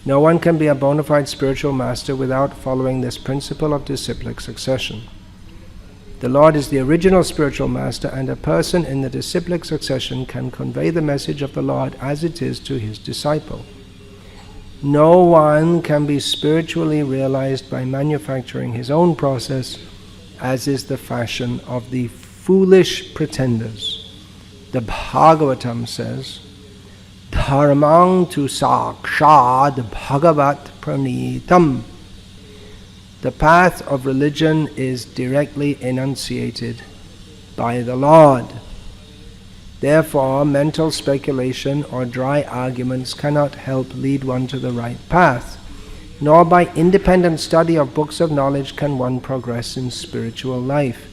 No one can be a bona fide spiritual master without following this principle of disciplic succession. The Lord is the original spiritual master, and a person in the disciplic succession can convey the message of the Lord as it is to his disciple. No one can be spiritually realized by manufacturing his own process, as is the fashion of the foolish pretenders. The Bhagavatam says, Dharmang tu sakshad bhagavat pranitam. The path of religion is directly enunciated by the Lord. Therefore, mental speculation or dry arguments cannot help lead one to the right path, nor by independent study of books of knowledge can one progress in spiritual life.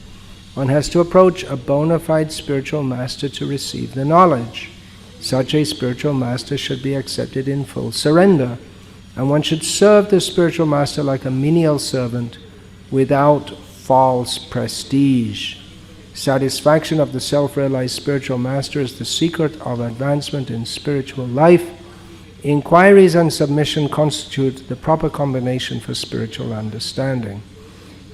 One has to approach a bona fide spiritual master to receive the knowledge. Such a spiritual master should be accepted in full surrender, and one should serve the spiritual master like a menial servant without false prestige. Satisfaction of the self-realized spiritual master is the secret of advancement in spiritual life. Inquiries and submission constitute the proper combination for spiritual understanding.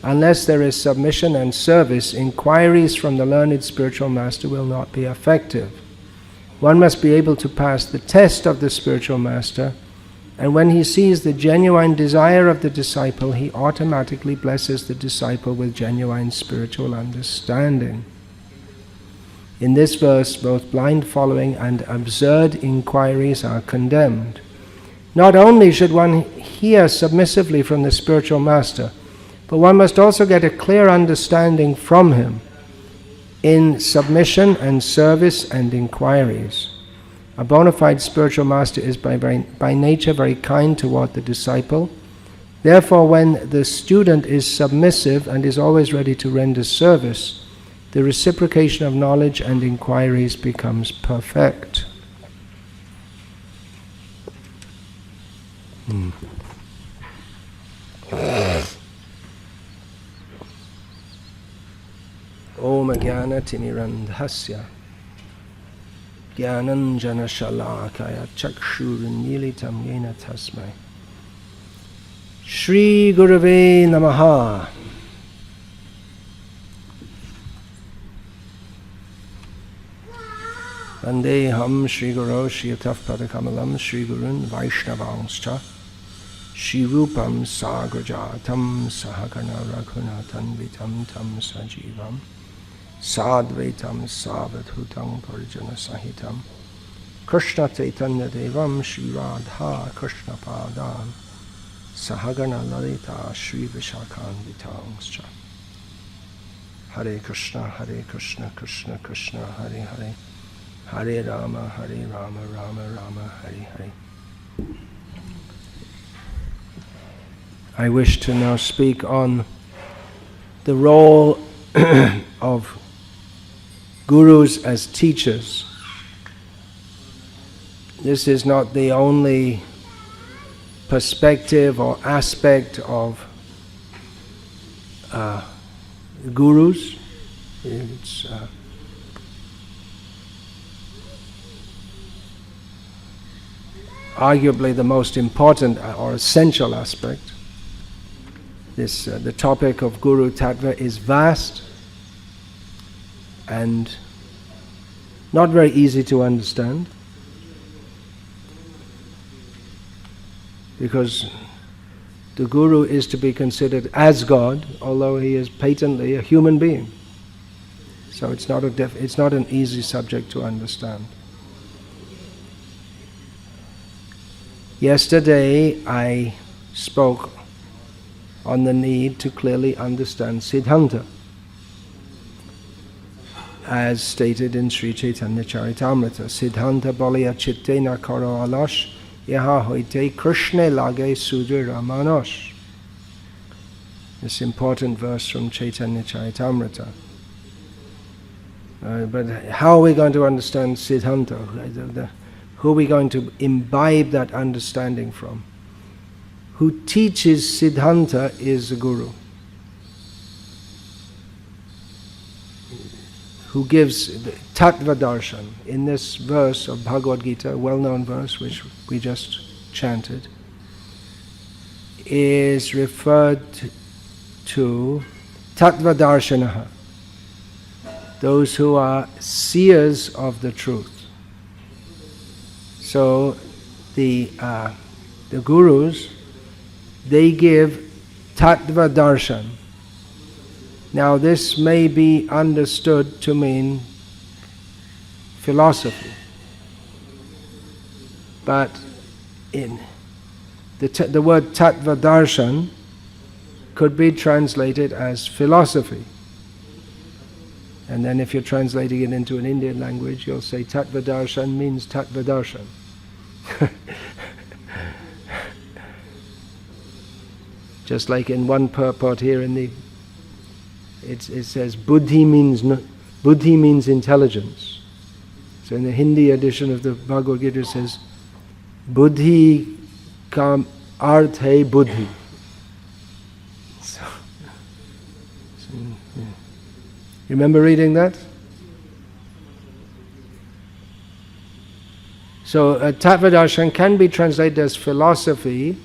Unless there is submission and service, inquiries from the learned spiritual master will not be effective. One must be able to pass the test of the spiritual master, and when he sees the genuine desire of the disciple, he automatically blesses the disciple with genuine spiritual understanding. In this verse, both blind following and absurd inquiries are condemned. Not only should one hear submissively from the spiritual master, but one must also get a clear understanding from him in submission and service and inquiries. A bona fide spiritual master is by nature very kind toward the disciple. Therefore, when the student is submissive and is always ready to render service, the reciprocation of knowledge and inquiries becomes perfect. Om Jnana Timirandhasya Jnananjana Shalakaya Chakshurunmilitam Yena Tasmai Shri Gurave Namaha. Vandeham Shri Guru Shri Yataf Padakamalam Shri Gurun Vaishnavanscha Shri Rupam Sagrajatam Sahagana Raghunathan Vitam Tam Sajivam Sadvaitam Savadhutam Parijana Sahitam Krishna Chaitanya Devam Shri Radha Krishna Padam Sahagana Lalita Shri Vishakhan Vitangscha. Hare Krishna Krishna Krishna Hare Hare Hare Rama Rama Rama Hare Hare. I wish to now speak on the role of gurus as teachers. This is not the only perspective or aspect of gurus. It's arguably the most important or essential aspect. The topic of Guru Tattva is vast and not very easy to understand, because the Guru is to be considered as God, although he is patently a human being. So it's not an easy subject to understand. Yesterday I spoke on the need to clearly understand Siddhanta, as stated in Sri Chaitanya Charitamrita. Siddhanta bolya chitte na karo alash, yaha hoite Krishna lage sudra ramanosh. This important verse from Chaitanya Charitamrita. But how are we going to understand Siddhanta? Who are we going to imbibe that understanding from? Who teaches Siddhanta is a guru. Who gives the Tattva Darshan in this verse of Bhagavad Gita, a well-known verse which we just chanted. is referred to Tattva Darshanaha, those who are seers of the truth. So the gurus, they give Tattva Darshan. Now this may be understood to mean philosophy, but in the word Tattva Darshan could be translated as philosophy. And then if you're translating it into an Indian language, you'll say Tattva Darshan means Tattva Darshan. Just like in one purport here it says Buddhi means intelligence. So in the Hindi edition of the Bhagavad Gita it says Buddhi ka arth hai buddhi. So, yeah. You remember reading that? So Tattva Darshan can be translated as philosophy,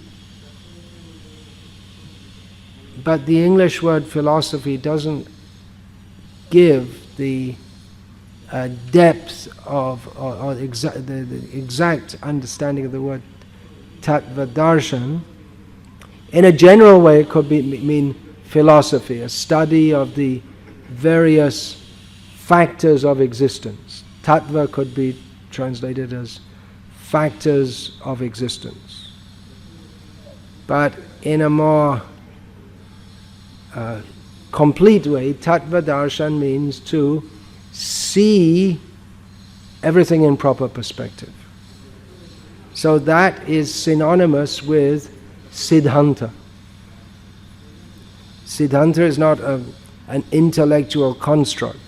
but the English word philosophy doesn't give the depth of or the exact understanding of the word Tattva Darshan. In a general way, it could mean philosophy, a study of the various factors of existence. Tattva could be translated as factors of existence. But in a more complete way, Tattva Darshan means to see everything in proper perspective. So that is synonymous with Siddhanta. Siddhanta is not an intellectual construct,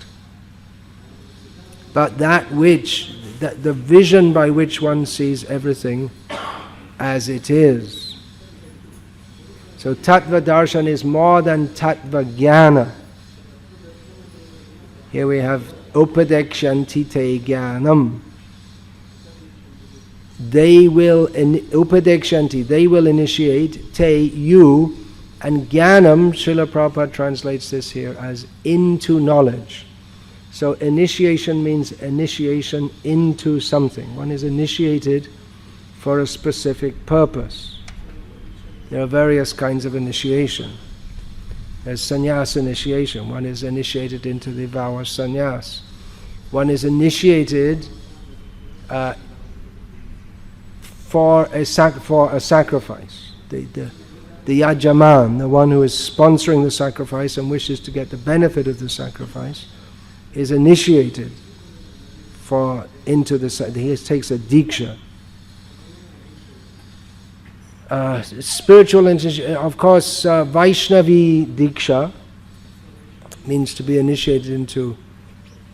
but that the vision by which one sees everything as it is. So Tattva Darshan is more than Tattva Jnana. Here we have Upadekshanti te Jnanam. They will initiate te, you, and Jnanam, Srila Prabhupada translates this here as into knowledge. So initiation means initiation into something. One is initiated for a specific purpose. There are various kinds of initiation. There's sannyas initiation. One is initiated into the vow of sannyas. One is initiated for a sacrifice. The yajaman, the one who is sponsoring the sacrifice and wishes to get the benefit of the sacrifice, is initiated into the. He takes a diksha. Spiritual initiation, of course, Vaishnavi Diksha means to be initiated into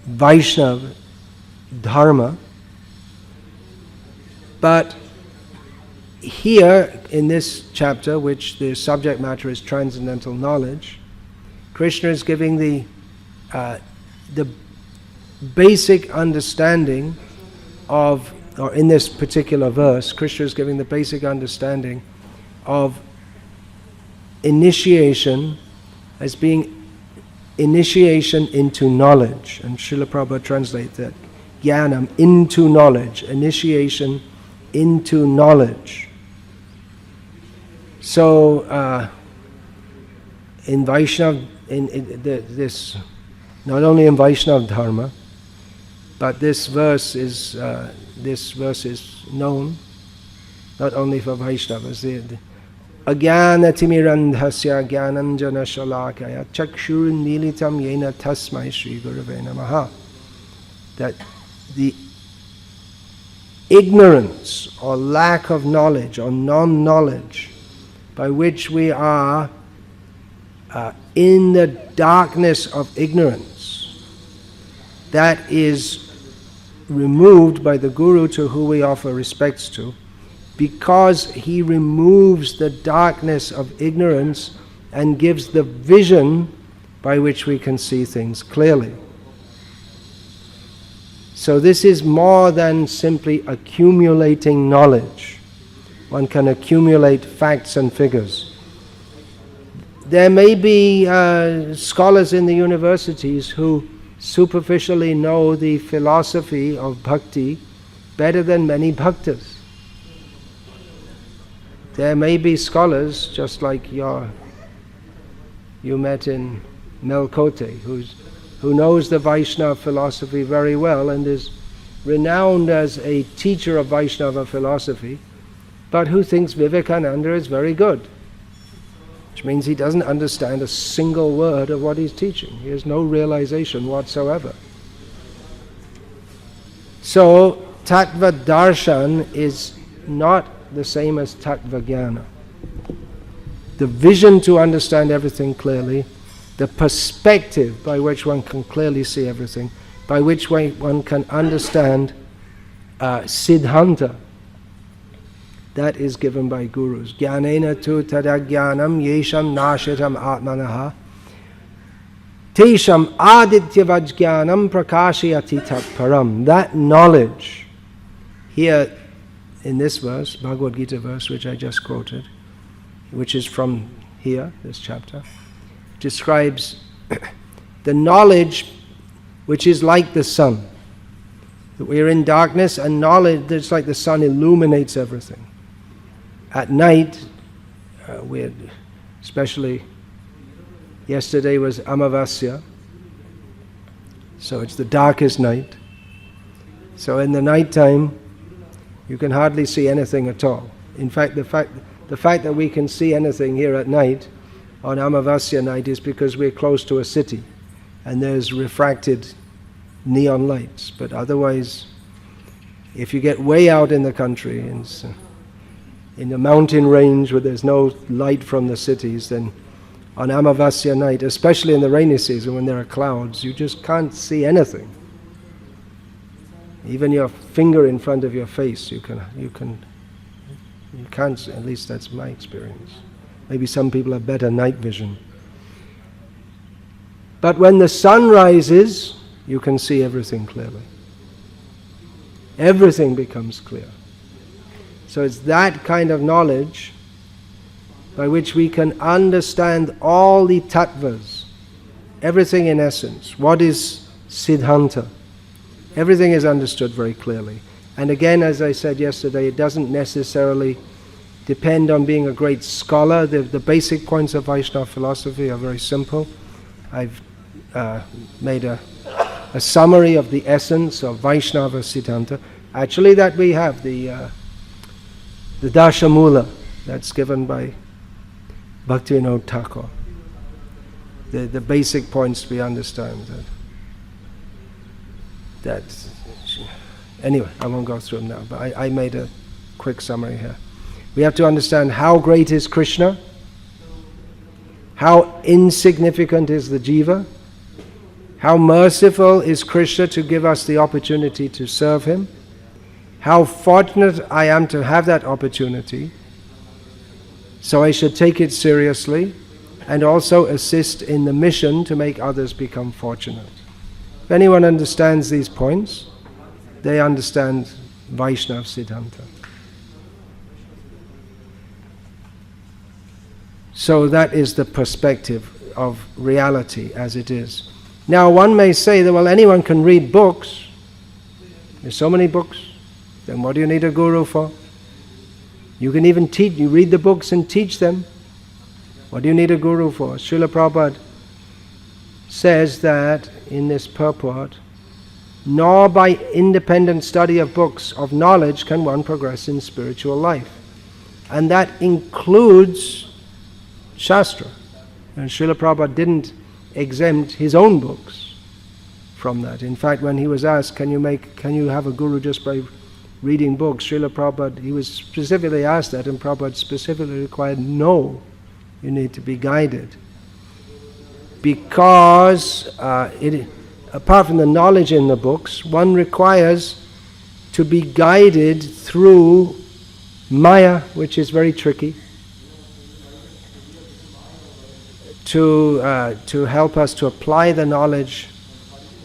Vaishnava Dharma. But here in this chapter, which the subject matter is transcendental knowledge, Krishna is giving the basic understanding of, or in this particular verse, Krishna is giving the basic understanding of initiation as being initiation into knowledge. And Srila Prabhupada translates that, Jnanam, into knowledge, initiation into knowledge. So, in Vaishnava, this, not only in Vaishnava Dharma, but this verse is known not only for Vaishnavas. Ajnana timirandhasya jnananjana shalakaya chakshur militam yena tasmai Sri Gurave Namaha. That the ignorance or lack of knowledge or non-knowledge by which we are in the darkness of ignorance, that is removed by the Guru to whom we offer respects to, because he removes the darkness of ignorance and gives the vision by which we can see things clearly. So this is more than simply accumulating knowledge. One can accumulate facts and figures, There may be scholars in the universities who superficially know the philosophy of bhakti better than many bhaktas. There may be scholars, just like you met in Melkote, who knows the Vaishnava philosophy very well and is renowned as a teacher of Vaishnava philosophy, but who thinks Vivekananda is very good, which means he doesn't understand a single word of what he's teaching. He has no realization whatsoever. So, Tattva Darshan is not the same as Tattva Jnana. The vision to understand everything clearly, the perspective by which one can clearly see everything, by which one can understand Siddhanta, that is given by gurus. Jnanena tu tadagyanam yesham nashitam atmanaha tesham adityavajjnanam prakashayati tat param. That knowledge, here in this verse, Bhagavad Gita verse which I just quoted, which is from here, this chapter, describes the knowledge which is like the sun. That we are in darkness, and knowledge, it's like the sun illuminates everything. At night, especially yesterday was Amavasya, so it's the darkest night. So in the night time, you can hardly see anything at all. In fact, the fact that we can see anything here at night, on Amavasya night, is because we're close to a city, and there's refracted neon lights. But otherwise, if you get way out in the country, in the mountain range where there's no light from the cities, then on Amavasya night, especially in the rainy season when there are clouds, you just can't see anything. Even your finger in front of your face, you can't, at least that's my experience. Maybe some people have better night vision. But when the sun rises, you can see everything clearly. Everything becomes clear. So it's that kind of knowledge by which we can understand all the tattvas, everything in essence. What is Siddhanta? Everything is understood very clearly. And again, as I said yesterday, it doesn't necessarily depend on being a great scholar. The basic points of Vaishnava philosophy are very simple. I've made a summary of the essence of Vaishnava Siddhanta. Actually, that we have the Dashamula, that's given by Bhaktivinoda Thakur. The basic points we understand. Anyway, I won't go through them now, but I made a quick summary here. We have to understand how great is Krishna, how insignificant is the jiva, how merciful is Krishna to give us the opportunity to serve him, how fortunate I am to have that opportunity, so I should take it seriously and also assist in the mission to make others become fortunate. If anyone understands these points, they understand Vaishnava Siddhanta. So that is the perspective of reality as it is. Now one may say that, well, anyone can read books. There's so many books. Then what do you need a guru for? You can even teach, you read the books and teach them. What do you need a guru for? Srila Prabhupada says that in this purport, nor by independent study of books of knowledge can one progress in spiritual life. And that includes Shastra. And Srila Prabhupada didn't exempt his own books from that. In fact, when he was asked, can you have a guru just by reading books, Srila Prabhupada, he was specifically asked that, and Prabhupada specifically required, no, you need to be guided. Because apart from the knowledge in the books, one requires to be guided through Maya, which is very tricky, to help us to apply the knowledge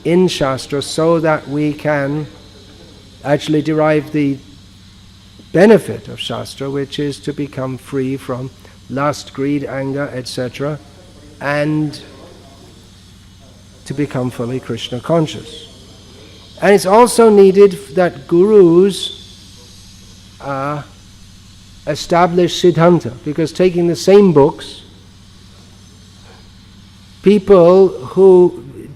in Shastra so that we can actually derive the benefit of Shastra, which is to become free from lust, greed, anger, etc., and to become fully Krishna conscious. And it's also needed that gurus establish Siddhanta, because taking the same books,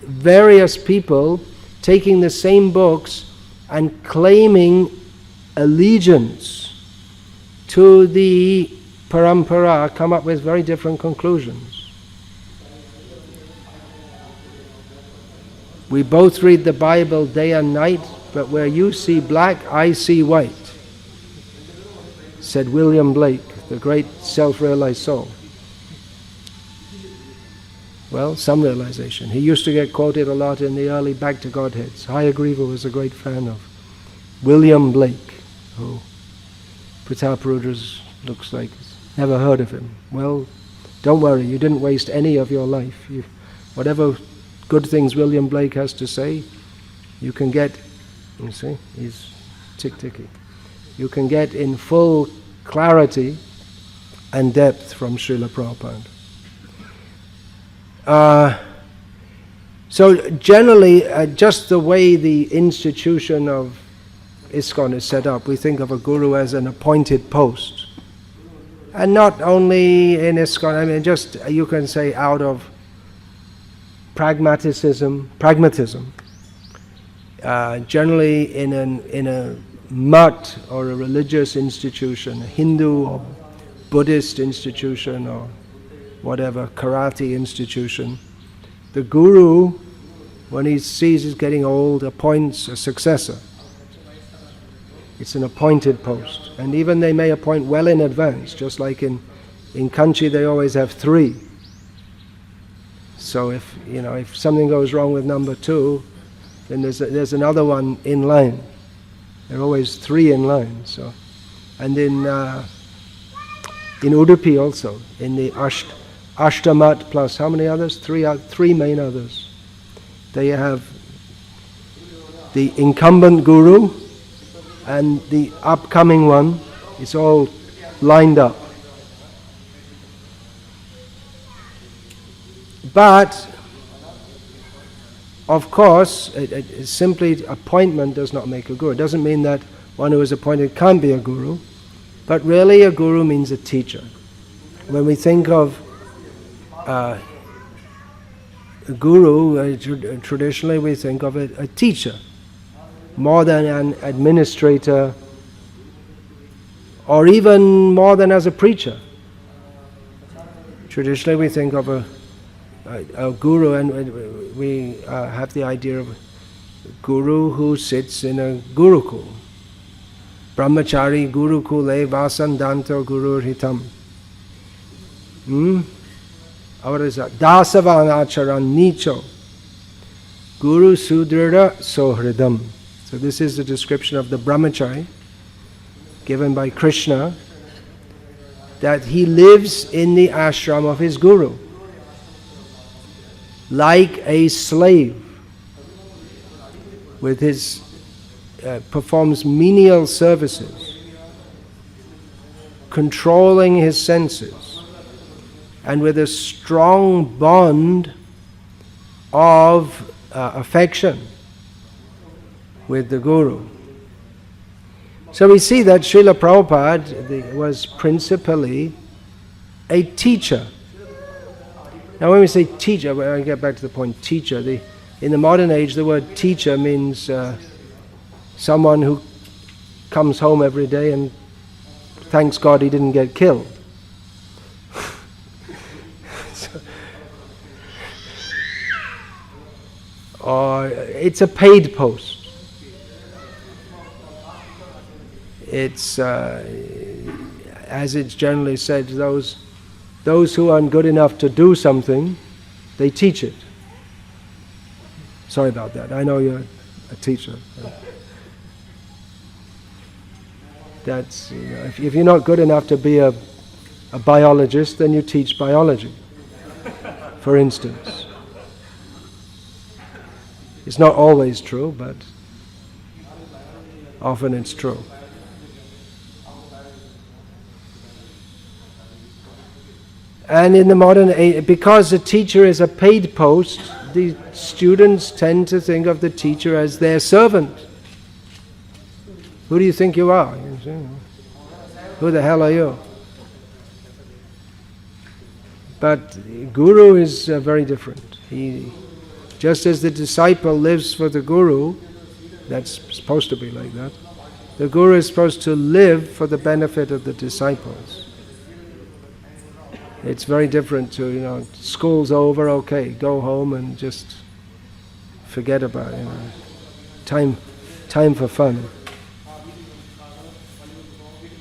various people taking the same books and claiming allegiance to the parampara come up with very different conclusions. We both read the Bible day and night, but where you see black, I see white, said William Blake, the great self-realized soul. Well, some realization. He used to get quoted a lot in the early Back to Godheads. Hayagriva was a great fan of William Blake, who Prataprudra's looks like never heard of him. Well, don't worry, you didn't waste any of your life. Whatever good things William Blake has to say, you can get, you see, he's tick-ticky. You can get in full clarity and depth from Srila Prabhupada. So generally, just the way the institution of ISKCON is set up, we think of a guru as an appointed post. And not only in ISKCON, I mean, just you can say out of pragmatism. Generally in a mutt or a religious institution, a Hindu or Buddhist institution or whatever, karate institution, the guru, when he sees he's getting old, appoints a successor. It's an appointed post. And even they may appoint well in advance, just like in Kanchi they always have 3. So if something goes wrong with number 2, then there's another one in line. There are always 3 in line. So, and in Udupi also, in the Ashtamat plus how many others? 3 main others. They have the incumbent guru and the upcoming one. It's all lined up. But of course, simply appointment does not make a guru. It doesn't mean that one who is appointed can't be a guru, but really a guru means a teacher. When we think of a guru, traditionally we think of a teacher, more than an administrator, or even more than as a preacher. Traditionally we think of a guru, and we have the idea of a guru who sits in a gurukul. Brahmachari gurukule vasandanto gurur hitam. What is that? Dasavanacharan nicho guru sudrida sohridam. So this is the description of the brahmachari given by Krishna, that he lives in the ashram of his guru like a slave, with his performs menial services, controlling his senses, and with a strong bond of affection with the guru. So we see that Srila Prabhupada was principally a teacher. Now when we say teacher, when I get back to the point, teacher, in the modern age the word teacher means someone who comes home every day and thanks God he didn't get killed. Or it's a paid post. It's, as it's generally said, those who aren't good enough to do something, they teach it. Sorry about that. I know you're a teacher. That's, if you're not good enough to be a biologist, then you teach biology, for instance. It's not always true, but often it's true. And in the modern age, because the teacher is a paid post, the students tend to think of the teacher as their servant. Who do you think you are? Who the hell are you? But Guru is very different. Just as the disciple lives for the Guru, that's supposed to be like that, the Guru is supposed to live for the benefit of the disciples. It's very different to, school's over, okay, go home and just forget about it. Time for fun.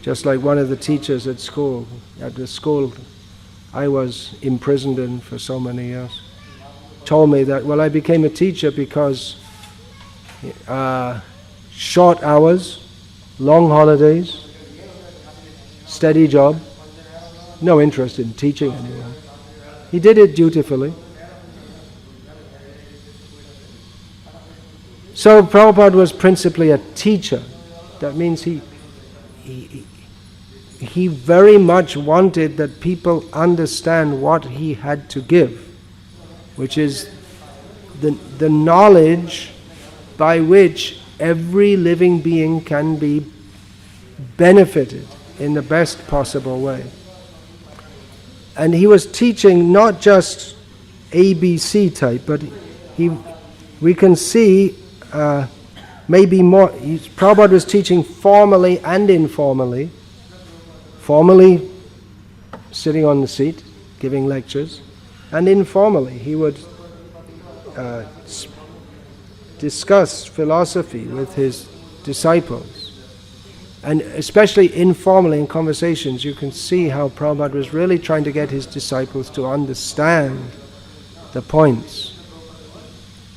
Just like one of the teachers at the school I was imprisoned in for so many years, told me that, I became a teacher because short hours, long holidays, steady job, no interest in teaching anyone. He did it dutifully. So Prabhupada was principally a teacher. That means he very much wanted that people understand what he had to give, which is the knowledge by which every living being can be benefited in the best possible way. And he was teaching not just ABC type, but we can see maybe more. Prabhupada was teaching formally and informally. Formally, sitting on the seat, giving lectures, and informally, he would discuss philosophy with his disciples. And especially informally in conversations, you can see how Prabhupada was really trying to get his disciples to understand the points.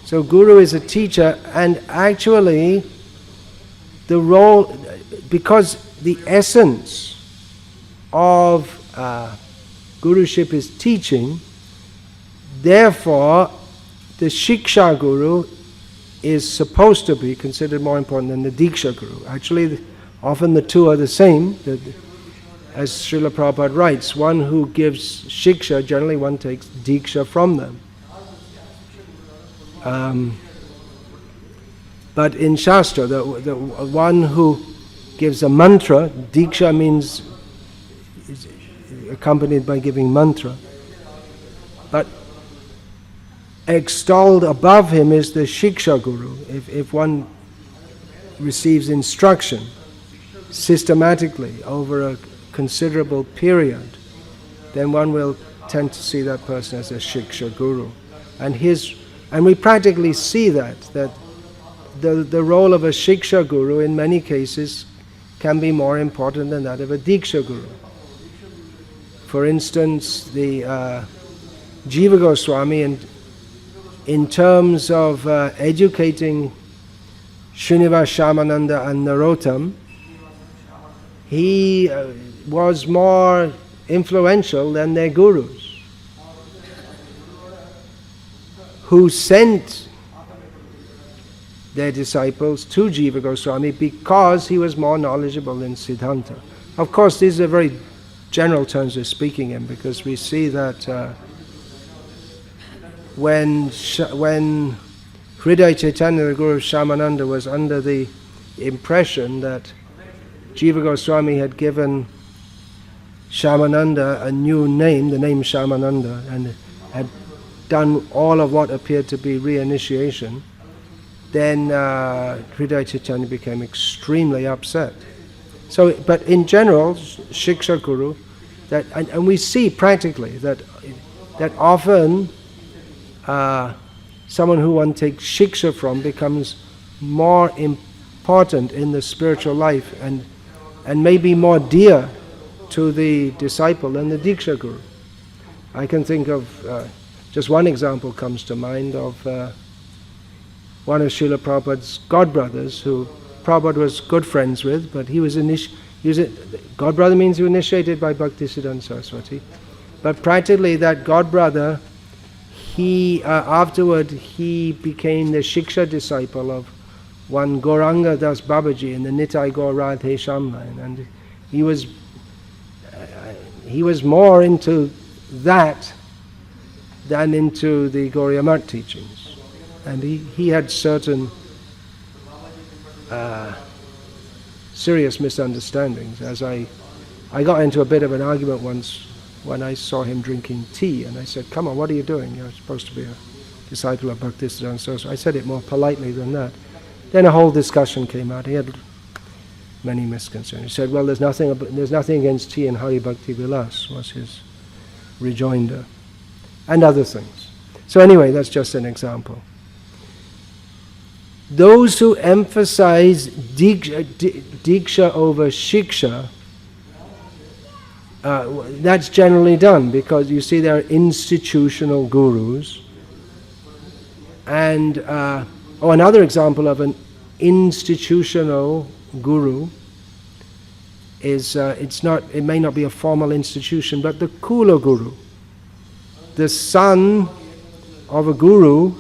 So Guru is a teacher, and actually the role, because the essence of Guruship is teaching, therefore the Shiksha Guru is supposed to be considered more important than the Diksha Guru. Actually, often the two are the same. As Srila Prabhupada writes, one who gives Shiksha, generally one takes Diksha from them. But in Shastra, the one who gives a mantra, Diksha means accompanied by giving mantra. But extolled above him is the Shiksha Guru. If one receives instruction systematically over a considerable period, then one will tend to see that person as a Shiksha Guru. And we practically see that the role of a Shiksha Guru in many cases can be more important than that of a Diksha Guru. For instance, the Jiva Goswami, in terms of educating Srinivas Shamananda and Narottam, he was more influential than their gurus, who sent their disciples to Jiva Goswami because he was more knowledgeable in Siddhanta. Of course, these are very general terms we're speaking in, because we see that when Hridaya Chaitanya, the Guru of Shamananda, was under the impression that Jiva Goswami had given Shamananda a new name, the name Shamananda, and had done all of what appeared to be reinitiation, then Hridaya Chaitanya became extremely upset. So, but in general, Shiksha Guru, and we see practically that often someone who one takes Shiksha from becomes more important in the spiritual life and maybe more dear to the disciple than the Diksha Guru. I can think of just one example comes to mind of one of Srila Prabhupada's godbrothers, who Prabhupada was good friends with, but he was godbrother means he was initiated by Bhaktisiddhanta Saraswati. But practically that godbrother, afterward he became the Shiksha disciple of one Gauranga Das Babaji in the Nitai Gaur Radhe Sham line, and he was more into that than into the Gauriya Math teachings. And he had certain serious misunderstandings. As I got into a bit of an argument once when I saw him drinking tea, and I said, "Come on, what are you doing? You're supposed to be a disciple of Bhakti." So I said it more politely than that. Then a whole discussion came out. He had many misconceptions. He said, "Well, there's nothing against tea in Hari Bhakti Vilas," was his rejoinder, and other things. So anyway, that's just an example. Those who emphasize diksha over shiksha, that's generally done because you see there are institutional gurus. And another example of an institutional guru is it may not be a formal institution, but the Kula Guru, the son of a guru,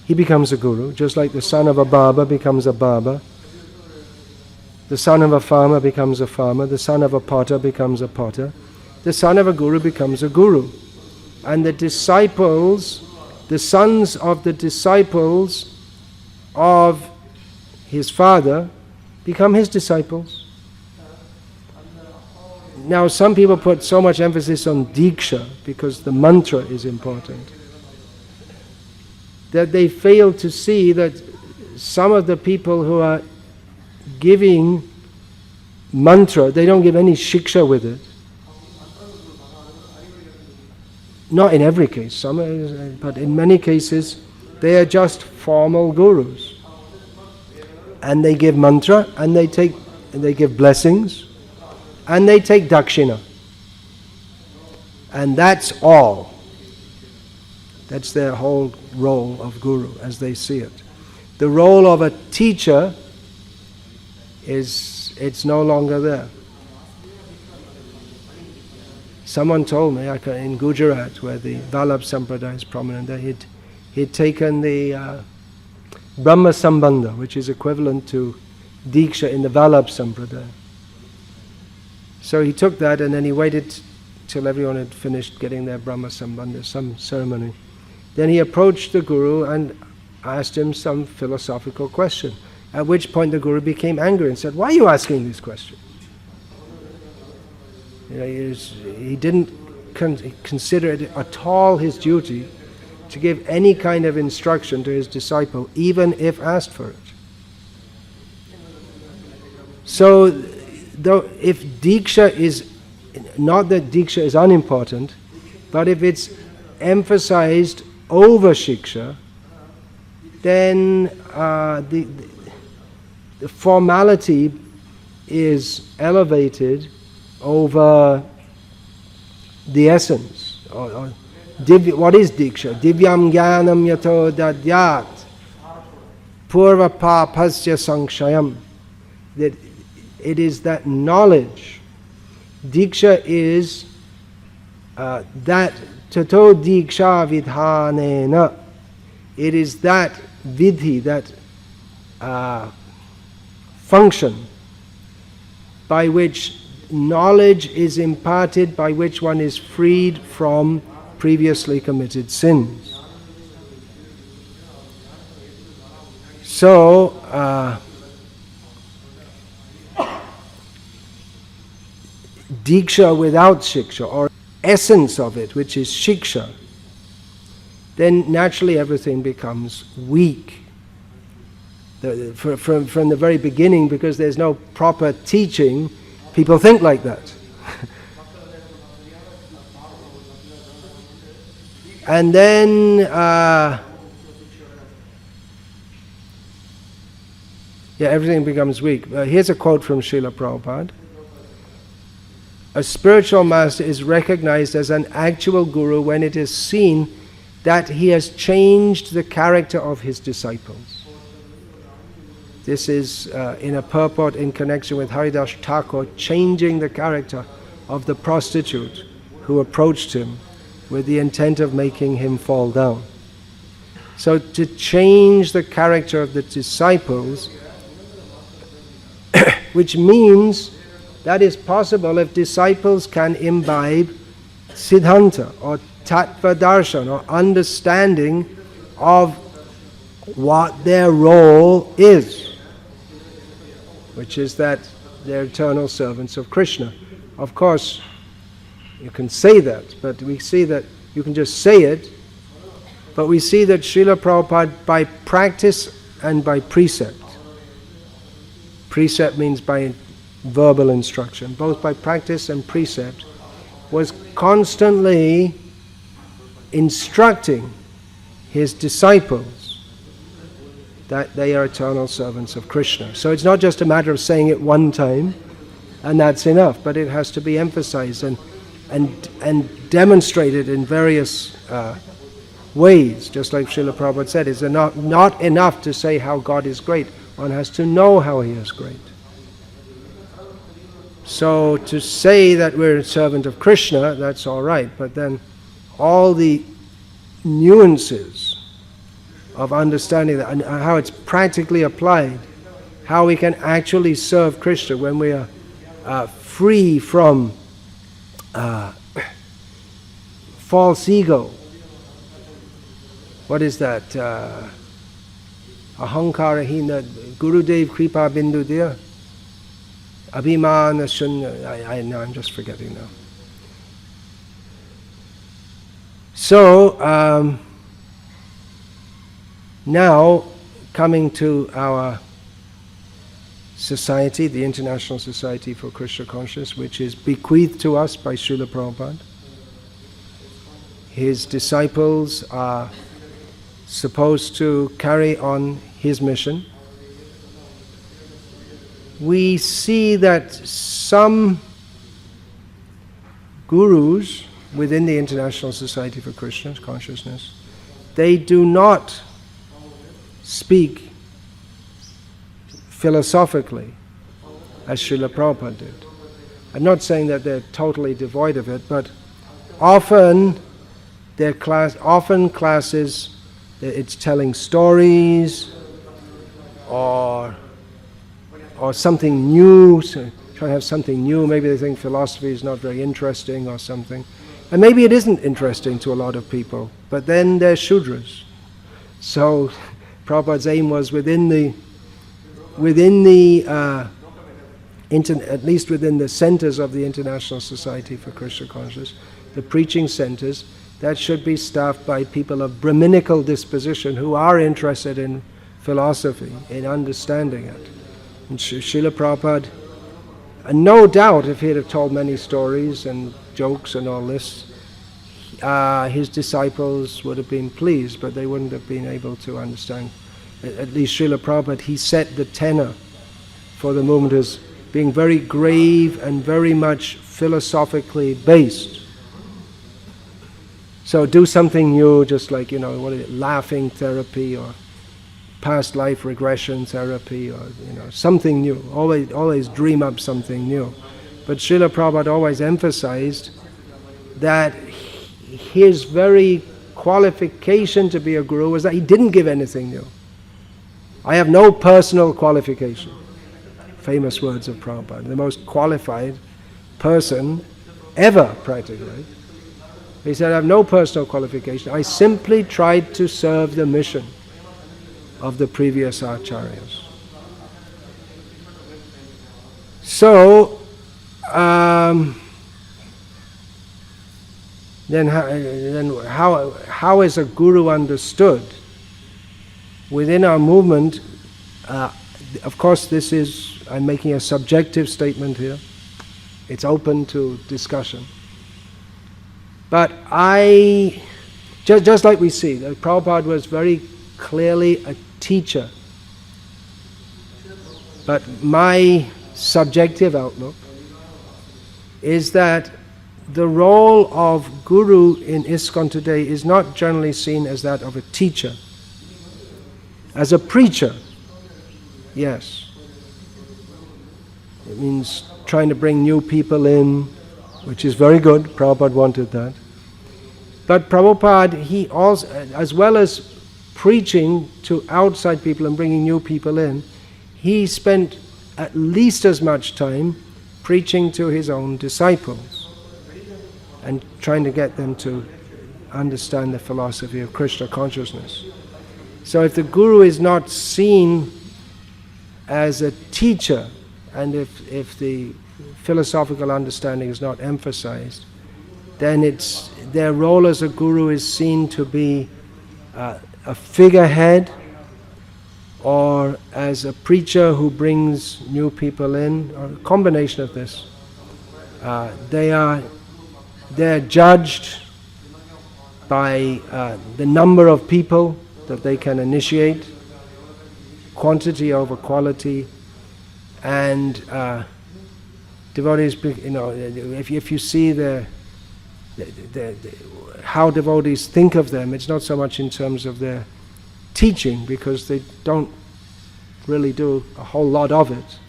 he becomes a guru, just like the son of a Baba becomes a Baba, the son of a farmer becomes a farmer, the son of a potter becomes a potter, the son of a guru becomes a guru, and the disciples, the sons of the disciples of his father become his disciples. Now some people put so much emphasis on diksha because the mantra is important, that they fail to see that some of the people who are giving mantra, they don't give any shiksha with it. Not in every case, but in many cases they are just formal gurus. And they give mantra, and they give blessings, and they take dakshina. And that's all. That's their whole role of guru as they see it. The role of a teacher it's no longer there. Someone told me in Gujarat, where the Vallabh Sampradaya is prominent, that he'd taken the Brahma Sambandha, which is equivalent to Diksha in the Vallabh Sampradaya. So he took that and then he waited till everyone had finished getting their Brahma Sambandha, some ceremony. Then he approached the Guru and asked him some philosophical question, at which point the Guru became angry and said, "Why are you asking these questions?" He didn't consider it at all his duty to give any kind of instruction to his disciple, even if asked for it. So, if Diksha is, not that Diksha is unimportant, but if it's emphasized over Shiksha, then the formality is elevated over the essence. What is Diksha? Divyam Jnanam Yato Dadyat Purva Papasya Sankshayam. That it is that knowledge. Diksha is that Tato Diksha Vidhanena. It is that vidhi, that function by which knowledge is imparted, by which one is freed from previously committed sins. So, Diksha without Shiksha, or essence of it, which is Shiksha, then naturally everything becomes weak. From the very beginning, because there's no proper teaching, people think like that. And then, everything becomes weak. Here's a quote from Srila Prabhupada. A spiritual master is recognized as an actual guru when it is seen that he has changed the character of his disciples. This is in a purport in connection with Haridas Thakur changing the character of the prostitute who approached him with the intent of making him fall down. So to change the character of the disciples, which means that is possible if disciples can imbibe siddhanta or tattva darshan or understanding of what their role is, which is that they're eternal servants of Krishna. Of course, you can say that, but we see that you can just say it, but we see that Srila Prabhupada, by practice and by precept, precept means by verbal instruction, both by practice and precept, was constantly instructing his disciples that they are eternal servants of Krishna. So it's not just a matter of saying it one time and that's enough, but it has to be emphasized and demonstrated in various ways. Just like Srila Prabhupada said, it's not enough to say how God is great. One has to know how He is great. So to say that we're a servant of Krishna, that's all right, but then all the nuances of understanding that and how it's practically applied, how we can actually serve Krishna when we are free from false ego. What is that? Ahankara hina Gurudev Kripa Bindu Diya. Abhimana Shunya. I know, I'm just forgetting now. So, now coming to our society, the International Society for Krishna Consciousness, which is bequeathed to us by Srila Prabhupada. His disciples are supposed to carry on his mission. We see that some gurus within the International Society for Krishna Consciousness, they do not speak philosophically as Srila Prabhupada did. I'm not saying that they're totally devoid of it, but often classes, it's telling stories or something new, so try to have something new. Maybe they think philosophy is not very interesting or something. And maybe it isn't interesting to a lot of people, but then they're Shudras. So Prabhupada's aim was at least within the centers of the International Society for Krishna Consciousness, the preaching centers, that should be staffed by people of Brahminical disposition who are interested in philosophy, in understanding it. And Srila Prabhupada, and no doubt if he'd have told many stories and jokes and all this, his disciples would have been pleased, but they wouldn't have been able to understand. At least Srila Prabhupada, he set the tenor for the movement as being very grave and very much philosophically based. So do something new, just like, laughing therapy or past life regression therapy, or something new. Always dream up something new. But Srila Prabhupada always emphasized that his very qualification to be a guru was that he didn't give anything new. I have no personal qualification. Famous words of Prabhupada, the most qualified person ever, practically. He said, I have no personal qualification. I simply tried to serve the mission of the previous acharyas. So, then how is a guru understood? Within our movement, of course I'm making a subjective statement here. It's open to discussion. But just like we see, that Prabhupada was very clearly a teacher. But my subjective outlook is that the role of guru in ISKCON today is not generally seen as that of a teacher. As a preacher, yes. It means trying to bring new people in, which is very good. Prabhupada wanted that. But Prabhupada, he also, as well as preaching to outside people and bringing new people in, he spent at least as much time preaching to his own disciples. and trying to get them to understand the philosophy of Krishna consciousness. So if the guru is not seen as a teacher, and if the philosophical understanding is not emphasized, then their role as a guru is seen to be a figurehead, or as a preacher who brings new people in, or a combination of this. They're judged by the number of people that they can initiate, quantity over quality, and devotees, if you see how devotees think of them, it's not so much in terms of their teaching, because they don't really do a whole lot of it.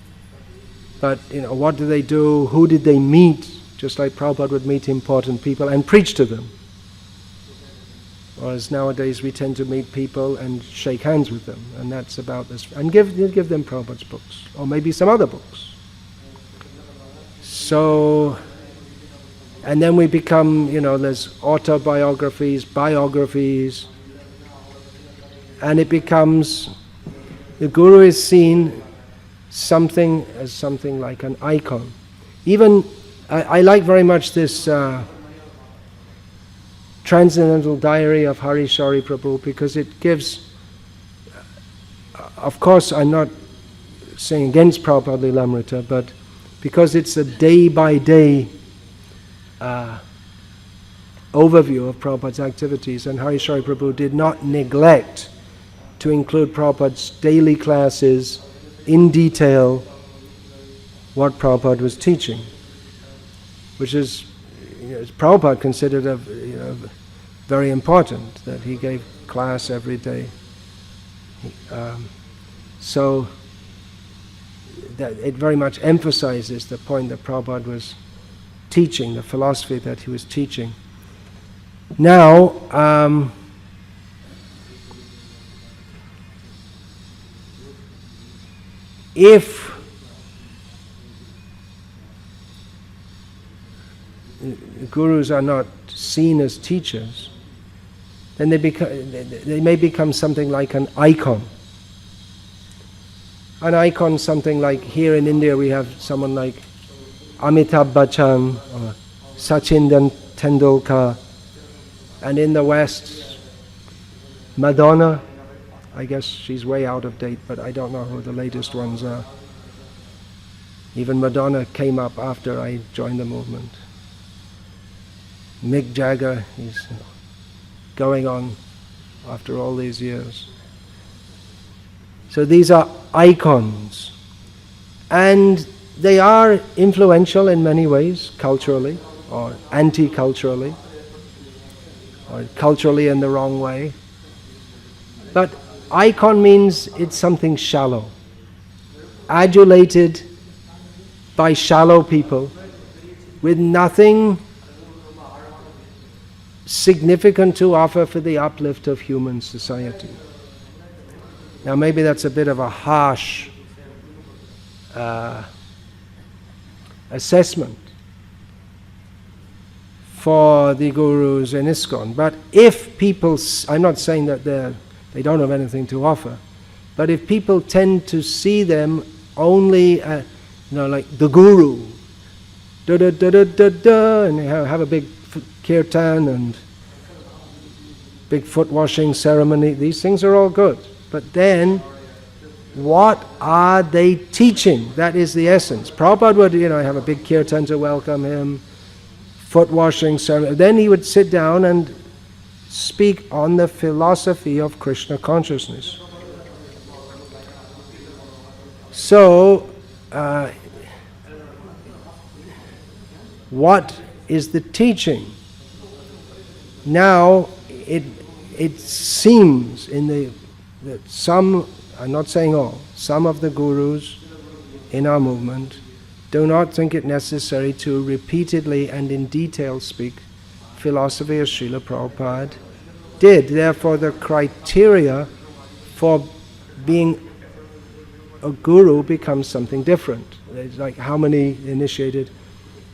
But what do they do? Who did they meet? Just like Prabhupada would meet important people and preach to them. Whereas nowadays we tend to meet people and shake hands with them, and that's about this. And give them Prabhupada's books, or maybe some other books. So, and then we become, there's autobiographies, biographies, and it becomes, the guru is seen something like an icon. Even, I like very much this Transcendental Diary of Hari Shari Prabhu, because it gives, of course I'm not saying against Prabhupada Lilamrita, but because it's a day-by-day overview of Prabhupada's activities, and Hari Shari Prabhu did not neglect to include Prabhupada's daily classes in detail, what Prabhupada was teaching, which is, Prabhupada considered very important, that he gave class every day. So that it very much emphasizes the point that Prabhupada was teaching, the philosophy that he was teaching. Now, if gurus are not seen as teachers, then they may become something like an icon. An icon, something like here in India we have someone like Amitabh Bachchan or Sachin Tendulkar, and in the West, Madonna. I guess she's way out of date, but I don't know who the latest ones are. Even Madonna came up after I joined the movement. Mick Jagger, he's going on after all these years. So these are icons, and they are influential in many ways, culturally, or anti-culturally, or culturally in the wrong way. But icon means it's something shallow, adulated by shallow people with nothing significant to offer for the uplift of human society. Now maybe that's a bit of a harsh assessment for the gurus in ISKCON, but if people, I'm not saying that they don't have anything to offer, but if people tend to see them only like the guru, and they have a big kirtan and big foot washing ceremony, these things are all good. But then, what are they teaching? That is the essence. Prabhupada would, have a big kirtan to welcome him, foot washing ceremony. Then he would sit down and speak on the philosophy of Krishna consciousness. So, what is the teaching? Now, it seems that some, I'm not saying all, some of the gurus in our movement do not think it necessary to repeatedly and in detail speak philosophy as Srila Prabhupada did. Therefore, the criteria for being a guru becomes something different. It's like how many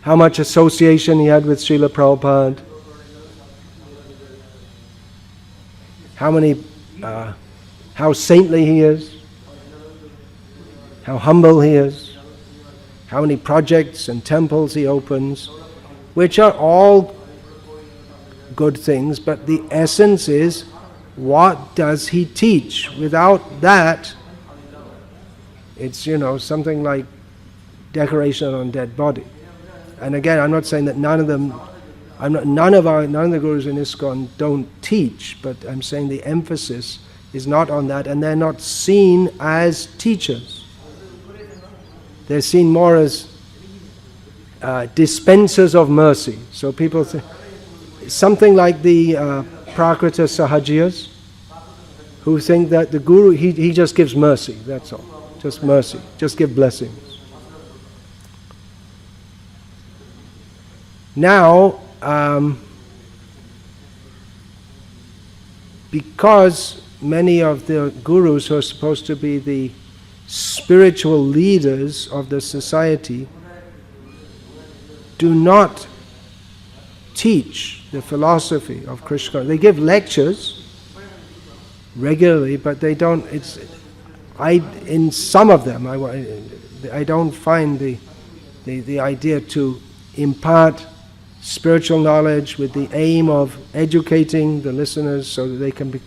how much association he had with Srila Prabhupada, how saintly he is, how humble he is, how many projects and temples he opens, which are all good things, but the essence is, what does he teach? Without that, it's, something like decoration on a dead body. And again, I'm not saying that none of the gurus in ISKCON don't teach, but I'm saying the emphasis is not on that, and they're not seen as teachers. They're seen more as dispensers of mercy. So people think, something like the Prakrita Sahajiyas, who think that the guru, he just gives mercy, that's all. Just mercy, just give blessings. Now, because many of the gurus who are supposed to be the spiritual leaders of the society do not teach the philosophy of Krishna. They give lectures regularly, but they don't. In some of them, I don't find the idea to impart spiritual knowledge with the aim of educating the listeners so that they can be.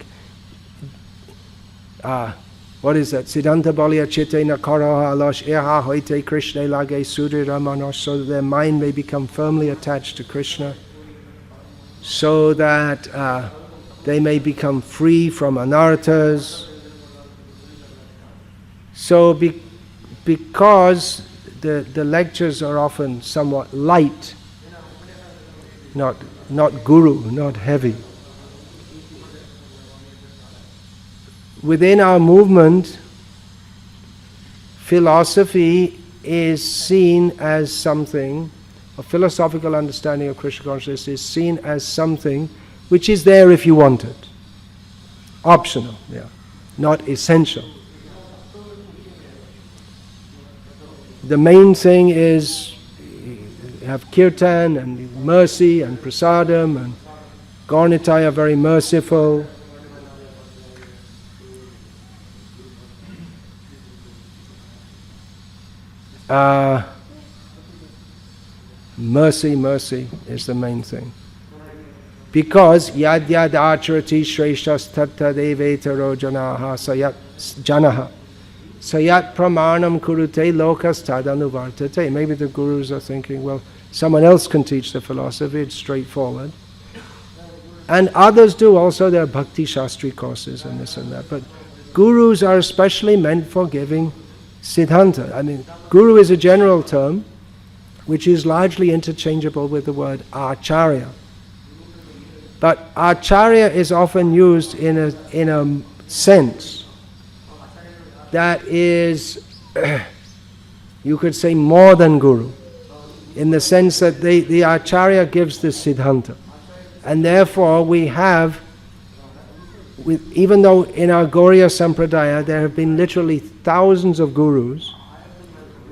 What is that? Siddhanta Balya Chitena Karaha Alash Eha Hoite Krishna Lage Sudri Ramanosh, so that their mind may become firmly attached to Krishna, so that they may become free from anarthas. So because the lectures are often somewhat light, not guru, not heavy. Within our movement, philosophy is seen as something, a philosophical understanding of Krishna consciousness is seen as something which is there if you want it. Optional, not essential. The main thing is have kirtan and mercy and prasadam, and Gaurnitai are very merciful. Mercy is the main thing. Because yad acharati shreshtas tatta devetaro janaha sayat pramanam kurute lokas tadanuvartate. Maybe the gurus are thinking, well, someone else can teach the philosophy, it's straightforward. And others do also, there are Bhakti Shastri courses and this and that. But gurus are especially meant for giving Siddhanta. I mean, guru is a general term which is largely interchangeable with the word acharya. But acharya is often used in a sense that is, you could say, more than guru, in the sense that the acharya gives the Siddhanta. And therefore we have, even though in our Gauriya Sampradaya there have been literally thousands of gurus,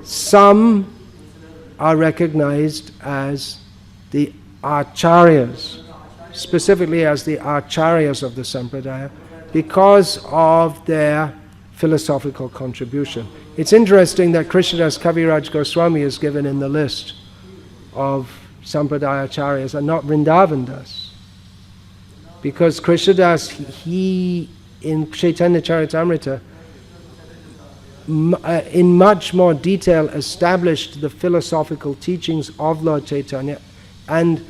some are recognized as the acharyas, specifically as the acharyas of the Sampradaya, because of their philosophical contribution. It's interesting that Krishnadas Kaviraj Goswami is given in the list of Sampradaya acharyas and not Vrindavan Das. Because Krishnadas, he in Chaitanya Charitamrita, in much more detail established the philosophical teachings of Lord Chaitanya, and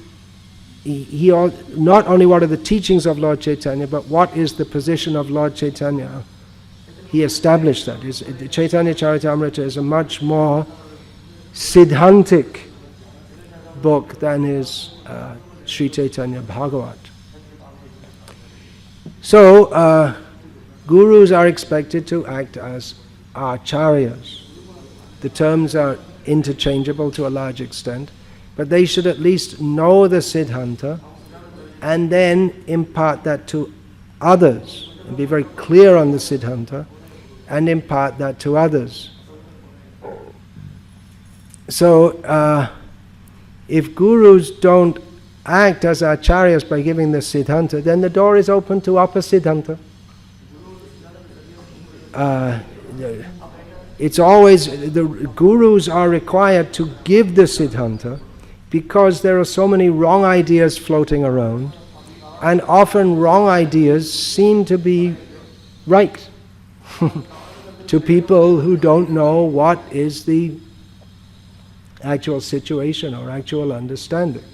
he not only what are the teachings of Lord Chaitanya, but what is the position of Lord Chaitanya. He established that. The Chaitanya Charitamrita is a much more siddhantic book than is Sri Chaitanya Bhagavat. So, gurus are expected to act as acharyas. The terms are interchangeable to a large extent, but they should at least know the Siddhanta and then impart that to others, and be very clear on the Siddhanta and impart that to others. So, if gurus don't act as acharyas by giving the siddhanta, then the door is open to apasiddhanta. It's always, the gurus are required to give the siddhanta because there are so many wrong ideas floating around, and often wrong ideas seem to be right to people who don't know what is the actual situation or actual understanding.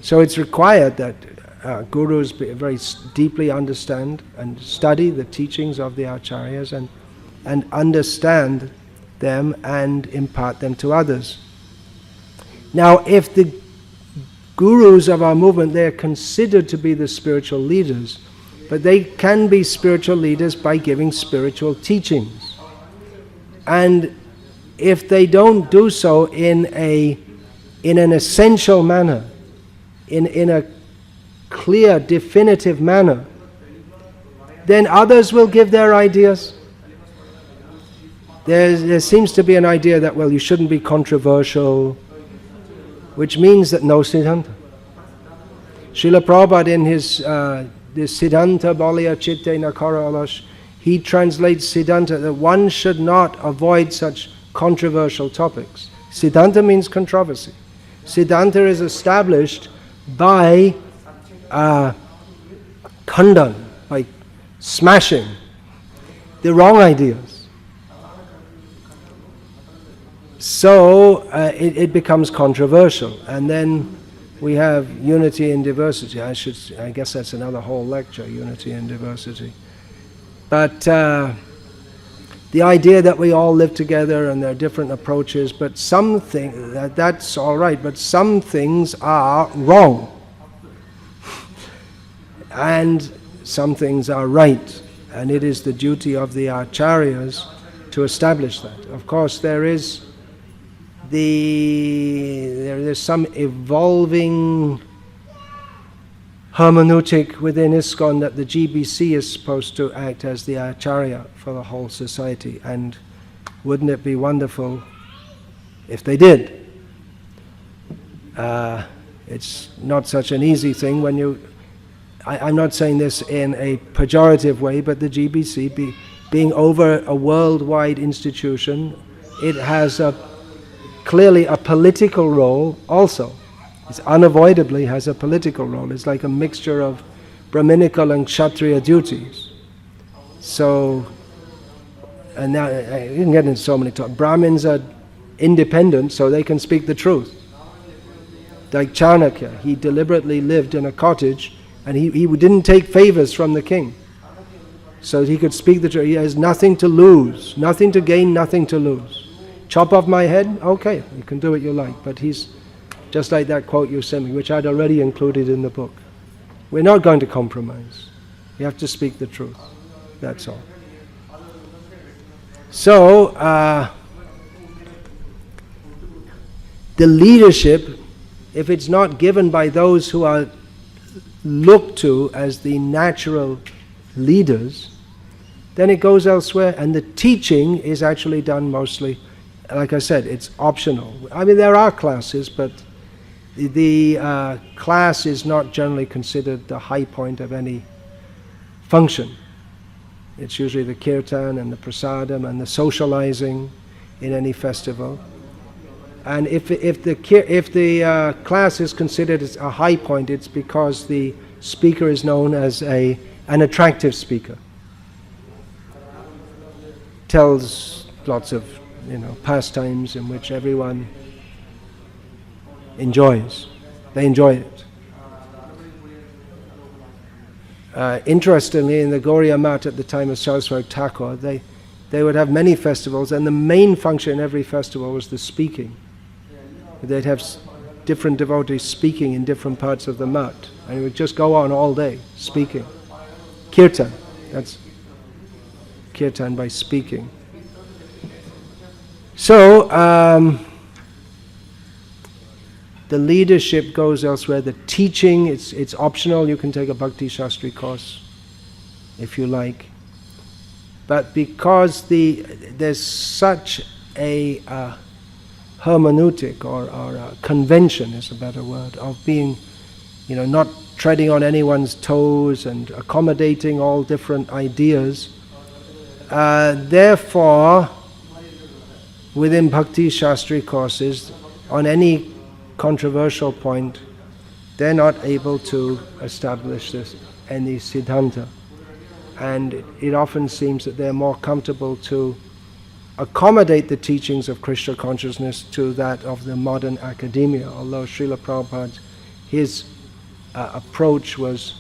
So it's required that gurus very deeply understand and study the teachings of the acharyas and understand them and impart them to others. Now, if the gurus of our movement, they are considered to be the spiritual leaders, but they can be spiritual leaders by giving spiritual teachings. And if they don't do so in an essential manner, in a clear, definitive manner, then others will give their ideas. There seems to be an idea that, well, you shouldn't be controversial, which means that no siddhanta. Srila Prabhupada in his this Siddhanta Balya Chitte Nakara Alash, he translates Siddhanta that one should not avoid such controversial topics. Siddhanta means controversy. Siddhanta is established by khandan, by smashing the wrong ideas. So it becomes controversial, and then we have unity in diversity. I guess that's another whole lecture, unity in diversity. But the idea that we all live together and there are different approaches, but that's all right, but some things are wrong. And some things are right. And it is the duty of the acharyas to establish that. Of course, there is some evolving hermeneutic within ISKCON that the GBC is supposed to act as the acharya for the whole society, and wouldn't it be wonderful if they did? It's not such an easy thing when you... I'm not saying this in a pejorative way, but the GBC, being over a worldwide institution, it has clearly a political role also. It unavoidably has a political role. It's like a mixture of Brahminical and Kshatriya duties. So, and now you can get into so many talks. Brahmins are independent, so they can speak the truth. Like Chanakya, he deliberately lived in a cottage, and he didn't take favors from the king. So he could speak the truth. He has nothing to lose, nothing to gain, nothing to lose. Chop off my head? Okay, you can do what you like. But he's just like that quote you sent me, which I'd already included in the book. We're not going to compromise. You have to speak the truth. That's all. So, the leadership, if it's not given by those who are looked to as the natural leaders, then it goes elsewhere, and the teaching is actually done mostly, like I said, it's optional. I mean, there are classes, but the class is not generally considered the high point of any function. It's usually the kirtan and the prasadam and the socializing in any festival. And if the class is considered as a high point, it's because the speaker is known as an attractive speaker. Tells lots of pastimes in which everyone enjoys. They enjoy it. Interestingly, in the Gauriya Math at the time of Saraswati Thakur, they would have many festivals, and the main function in every festival was the speaking. They'd have different devotees speaking in different parts of the mat, and it would just go on all day, speaking. Kirtan, that's kirtan by speaking. So, the leadership goes elsewhere. The teaching, it's optional. You can take a Bhakti Shastri course if you like. But because there's such a hermeneutic or convention is a better word, of being, not treading on anyone's toes and accommodating all different ideas. Therefore, within Bhakti Shastri courses, on any controversial point, they're not able to establish any Siddhanta. And it often seems that they're more comfortable to accommodate the teachings of Krishna consciousness to that of the modern academia, although Srila Prabhupada, his approach was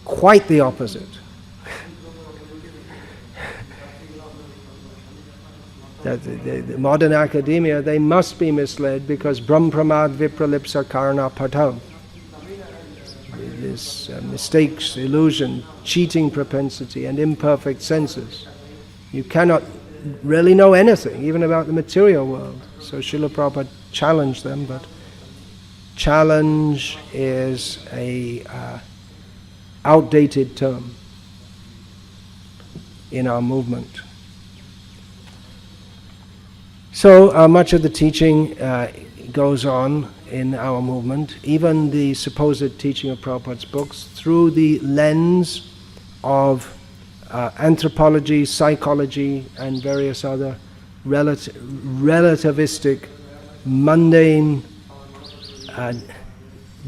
quite the opposite. That the modern academia, they must be misled because Brahm Pramad Vipralipsa Karana Patam. This mistakes, illusion, cheating propensity and imperfect senses. You cannot really know anything, even about the material world. So Srila Prabhupada challenged them, but challenge is a outdated term in our movement. So much of the teaching goes on in our movement, even the supposed teaching of Prabhupada's books, through the lens of anthropology, psychology, and various other relativistic, mundane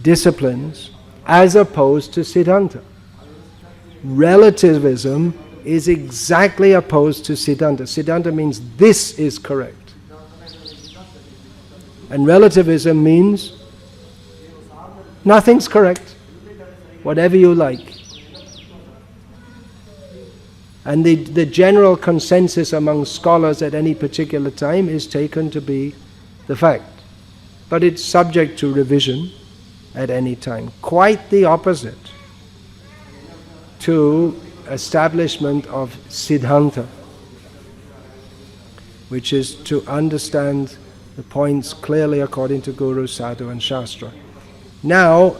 disciplines, as opposed to Siddhanta. Relativism is exactly opposed to Siddhanta. Siddhanta means this is correct. And relativism means nothing's correct, whatever you like. And the general consensus among scholars at any particular time is taken to be the fact. But it's subject to revision at any time. Quite the opposite to establishment of Siddhanta, which is to understand the points clearly according to Guru, Sadhu and Shastra. Now,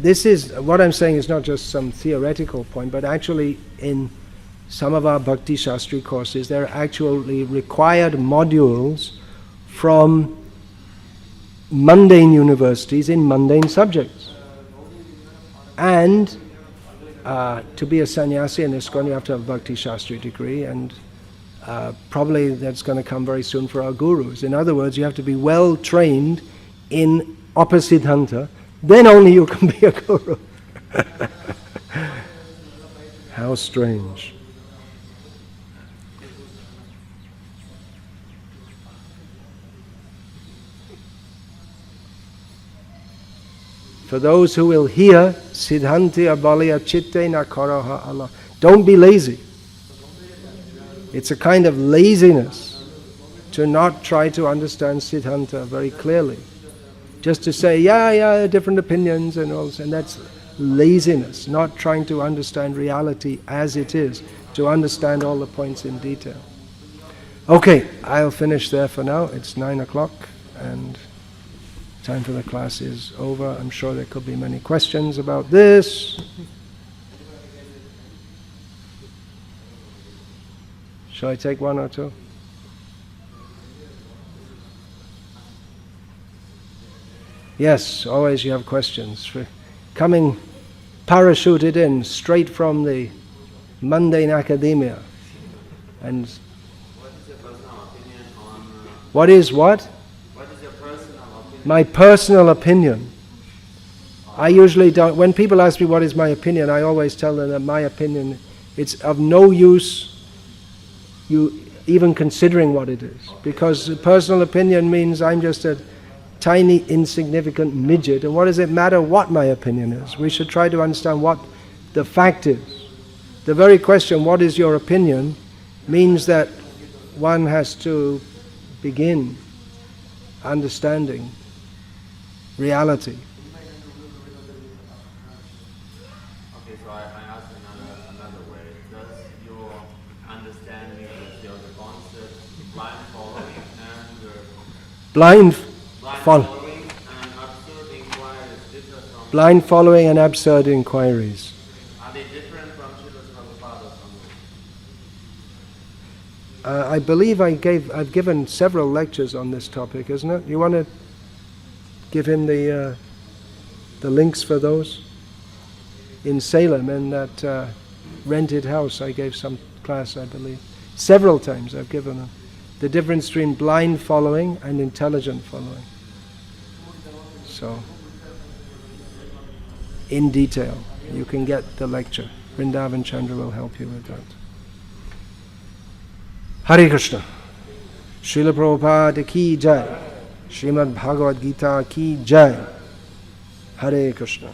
this is, what I'm saying is not just some theoretical point, but actually in some of our Bhakti Shastri courses, there are actually required modules from mundane universities in mundane subjects. And to be a sannyasi in ISKCON, you have to have a Bhakti Shastri degree, and probably that's going to come very soon for our gurus. In other words, you have to be well trained in Apasiddhanta, then only you can be a guru. How strange. For those who will hear, Siddhanti abalya chitte na karaha Allah. Don't be lazy. It's a kind of laziness to not try to understand Siddhanta very clearly. Just to say, yeah, different opinions and all, and that's laziness, not trying to understand reality as it is, to understand all the points in detail. Okay, I'll finish there for now. It's 9 o'clock and time for the class is over. I'm sure there could be many questions about this. Shall I take one or two? Yes, always you have questions. Coming parachuted in straight from the mundane academia. And what is your personal opinion on... What is what? What is your personal opinion? My personal opinion. I usually don't, when people ask me what is my opinion, I always tell them that my opinion, it's of no use you even considering what it is. Because personal opinion means I'm just a tiny, insignificant midget, and what does it matter what my opinion is? We should try to understand what the fact is. The very question, what is your opinion, means that one has to begin understanding reality. Okay, so I ask another way. Does your understanding of the concept blind following and Blind following and absurd inquiries differ from... Blind following and absurd inquiries. Are they different from Srila Prabhupada's I believe I've given several lectures on this topic, isn't it? You want to give him the links for those? In Salem, in that rented house, I gave some class, I believe. Several times I've given them. The difference between blind following and intelligent following. So, in detail, you can get the lecture. Vrindavan Chandra will help you with that. Hare Krishna. Srila Prabhupada ki jai. Srimad Bhagavad Gita ki jai. Hare Krishna.